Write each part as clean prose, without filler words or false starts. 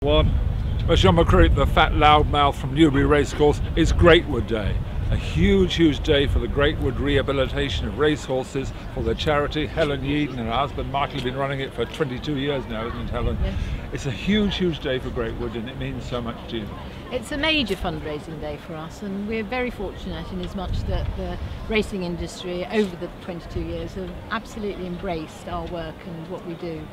One, especially on McCririck, the fat loudmouth from Newbury Racecourse, is Greatwood Day. A huge day for the Greatwood rehabilitation of racehorses for their charity. Helen Yeadon and her husband Michael have been running it for 22 years now, isn't it, Helen? Yes. It's a huge day for Greatwood, and it means so much to you. It's a major fundraising day for us, and we're very fortunate in as much that the racing industry over the 22 years have absolutely embraced our work and what we do.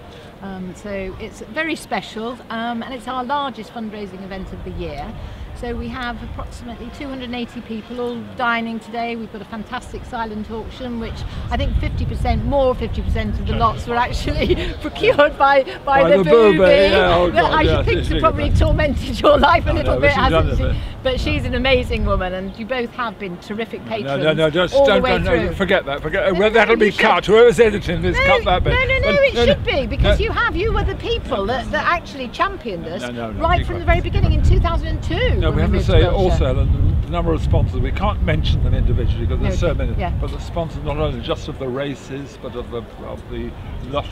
So it's very special, and it's our largest fundraising event of the year. So we have approximately 280 people all dining today. We've got a fantastic silent auction, which I think 50% of the lots were actually procured by the booby. I think she's probably tormented your life a little bit, hasn't she? But she's an amazing woman, and you both have been terrific patrons. No, forget that. That'll be cut. Whoever's editing this, cut that bit. No, it should be, because you were the people that actually championed us right from the very beginning in 2002. No, we have to say also the number of sponsors. We can't mention them individually because there's so many. Yeah. But the sponsors, not only just of the races, but of the lots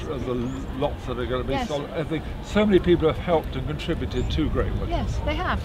that are going to be sold. I think so many people have helped and contributed to Greatwood. Yes, they have.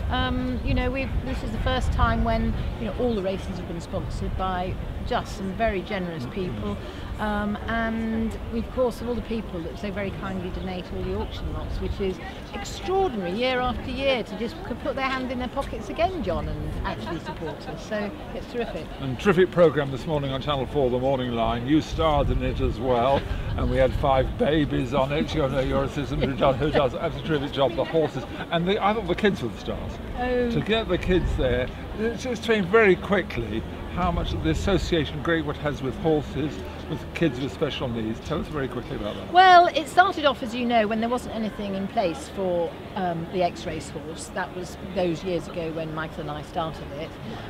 This is the first time when all the races have been sponsored by just some very generous people, and we, of course, all the people that so very kindly donate all the auction lots, which is extraordinary year after year to just put their hand in their pockets again, John, and actually support us. So it's terrific. And terrific programme this morning on Channel 4, The Morning Line. You starred in it as well, and we had 5 babies on it. Your assistant who does a terrific job. The horses, and I thought the kids were the stars. Oh. To get the kids there, it's explained very quickly how much the association Greatwood has with horses, with kids with special needs. Tell us very quickly about that. Well, it started off, as you know, when there wasn't anything in place for the X-Race horse. That was those years ago when Michael and I started it.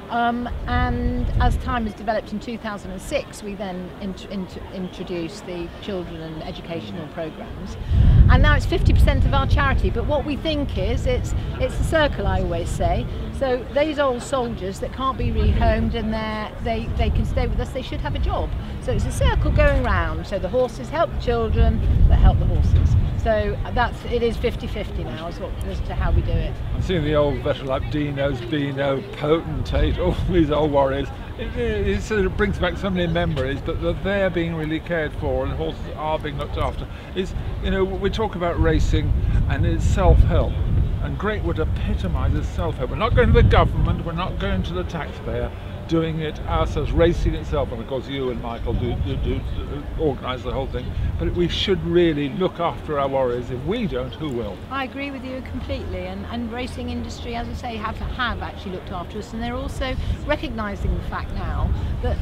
And as time has developed in 2006, we then introduced the children and educational programmes. And now it's 50% of our charity. But what we think is, it's a circle, I always say. So these old soldiers that can't be rehomed and they can stay with us, they should have a job. So it's a circle going round. So the horses help the children that help the horses. So it is 50-50 now as to how we do it. I'm seeing the old veterans like Dino's, Beano, Potentate, all these old warriors. It sort of brings back so many memories, but they're being really cared for and horses are being looked after. We talk about racing and it's self-help. And Greatwood epitomises self-help. We're not going to the government, we're not going to the taxpayer, doing it ourselves, racing itself, and of course you and Michael do organise the whole thing, but we should really look after our warriors. If we don't, who will? I agree with you completely, and racing industry, as I say, have actually looked after us, and they're also recognising the fact now that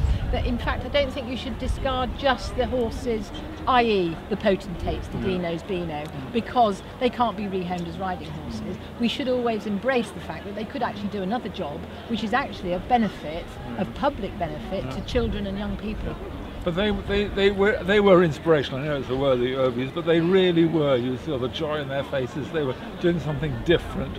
in fact I don't think you should discard just the horses, i.e. the potentates, the Dinos, Beano, because they can't be rehomed as riding horses. We should always embrace the fact that they could actually do another job, which is actually of benefit, of public benefit to children and young people. But they were inspirational. I know it's a word that you overuse, but they really were. You saw the joy in their faces. They were doing something different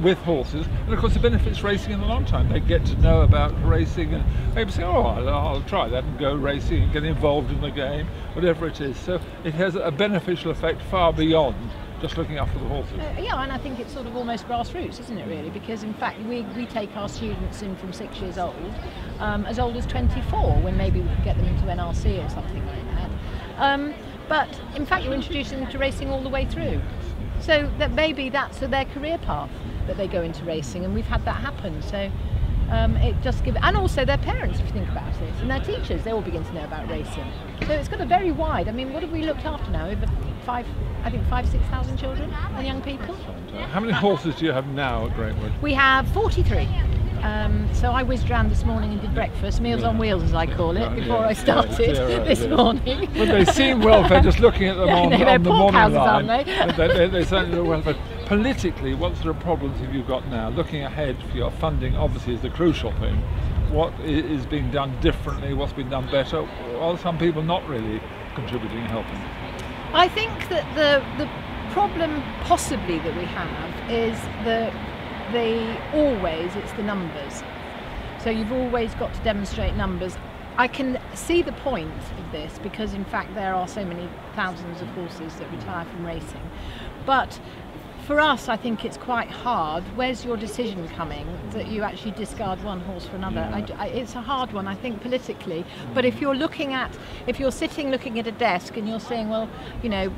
with horses, and of course it benefits racing in the long time. They get to know about racing and maybe say, oh, I'll try that and go racing and get involved in the game, whatever it is. So it has a beneficial effect far beyond just looking after the horses. Yeah, and I think it's sort of almost grassroots, isn't it, really? Because in fact we take our students in from 6 years old, as old as 24, when maybe we could get them into NRC or something like that. But in fact you're introducing them to racing all the way through. So that maybe that's their career path, that they go into racing, and we've had that happen. So it just gives, and also their parents, if you think about it, and their teachers, they all begin to know about racing. So it's got a very wide. I mean, what have we looked after now? Over 5,000-6,000 children and young people. How many horses do you have now at Greatwood? We have 43. So I whizzed round this morning and did breakfast, Meals on Wheels as I call it, before I started this morning. But they seem well fed, just looking at them on the morning houses, line. Aren't they certainly look well fed. Politically, what sort of problems have you got now? Looking ahead for your funding, obviously, is the crucial thing. What is being done differently? What's been done better? Or some people not really contributing and helping? I think that the problem possibly that we have is it's the numbers. So you've always got to demonstrate numbers. I can see the point of this because in fact there are so many thousands of horses that retire from racing. But For us, I think it's quite hard. Where's your decision coming that you actually discard one horse for another? It's a hard one, I think, politically. But if you're sitting looking at a desk and you're saying, well, you know,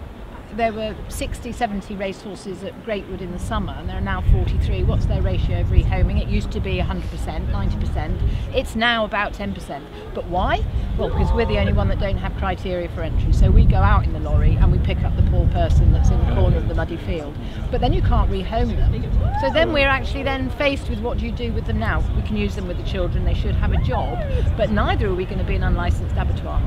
there were 60, 70 racehorses at Greatwood in the summer, and there are now 43. What's their ratio of rehoming? It used to be 100%, 90%. It's now about 10%. But why? Well, because we're the only one that don't have criteria for entry. So we go out in the lorry and we pick up the poor person that's in the corner of the muddy field. But then you can't rehome them. So then we're actually then faced with, what do you do with them now? We can use them with the children. They should have a job. But neither are we going to be an unlicensed abattoir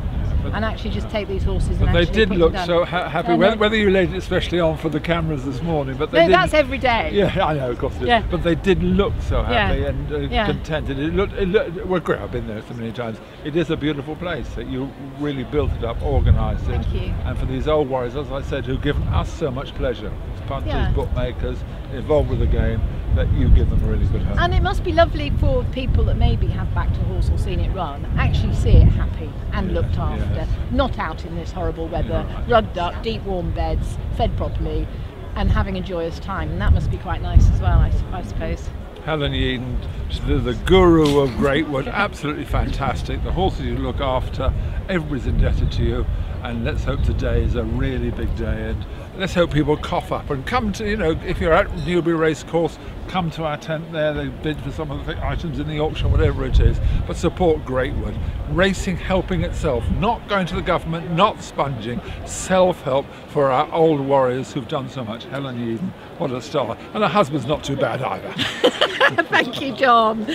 and actually just take these horses. But and they actually did put look them so down. happy, whether you laid it especially on for the cameras this morning. But they No, that's every day. Yeah, I know, of course it is. Yeah. But they did look so happy and Yeah. contented. It looked, well, great, I've been there so many times. It is a beautiful place that you really built it up, organised it. Thank you. And for these old warriors, as I said, who've given us so much pleasure, as punters, Yeah. bookmakers, involved with the game, that you give them a really good home. And it must be lovely for people that maybe have backed a horse or seen it run, actually see it happy and looked after, not out in this horrible weather, rugged up, deep warm beds, fed properly, and having a joyous time. And that must be quite nice as well, I suppose. Helen Yeadon, the guru of Greatwood, absolutely fantastic. The horses you look after, everybody's indebted to you. And let's hope today is a really big day, and let's hope people cough up and come to, you know, if you're at Newbury Racecourse, come to our tent there. They bid for some of the items in the auction, whatever it is, but support Greatwood. Racing helping itself, not going to the government, not sponging, self-help for our old warriors who've done so much. Helen Yeadon, what a star. And her husband's not too bad either. Thank you, John.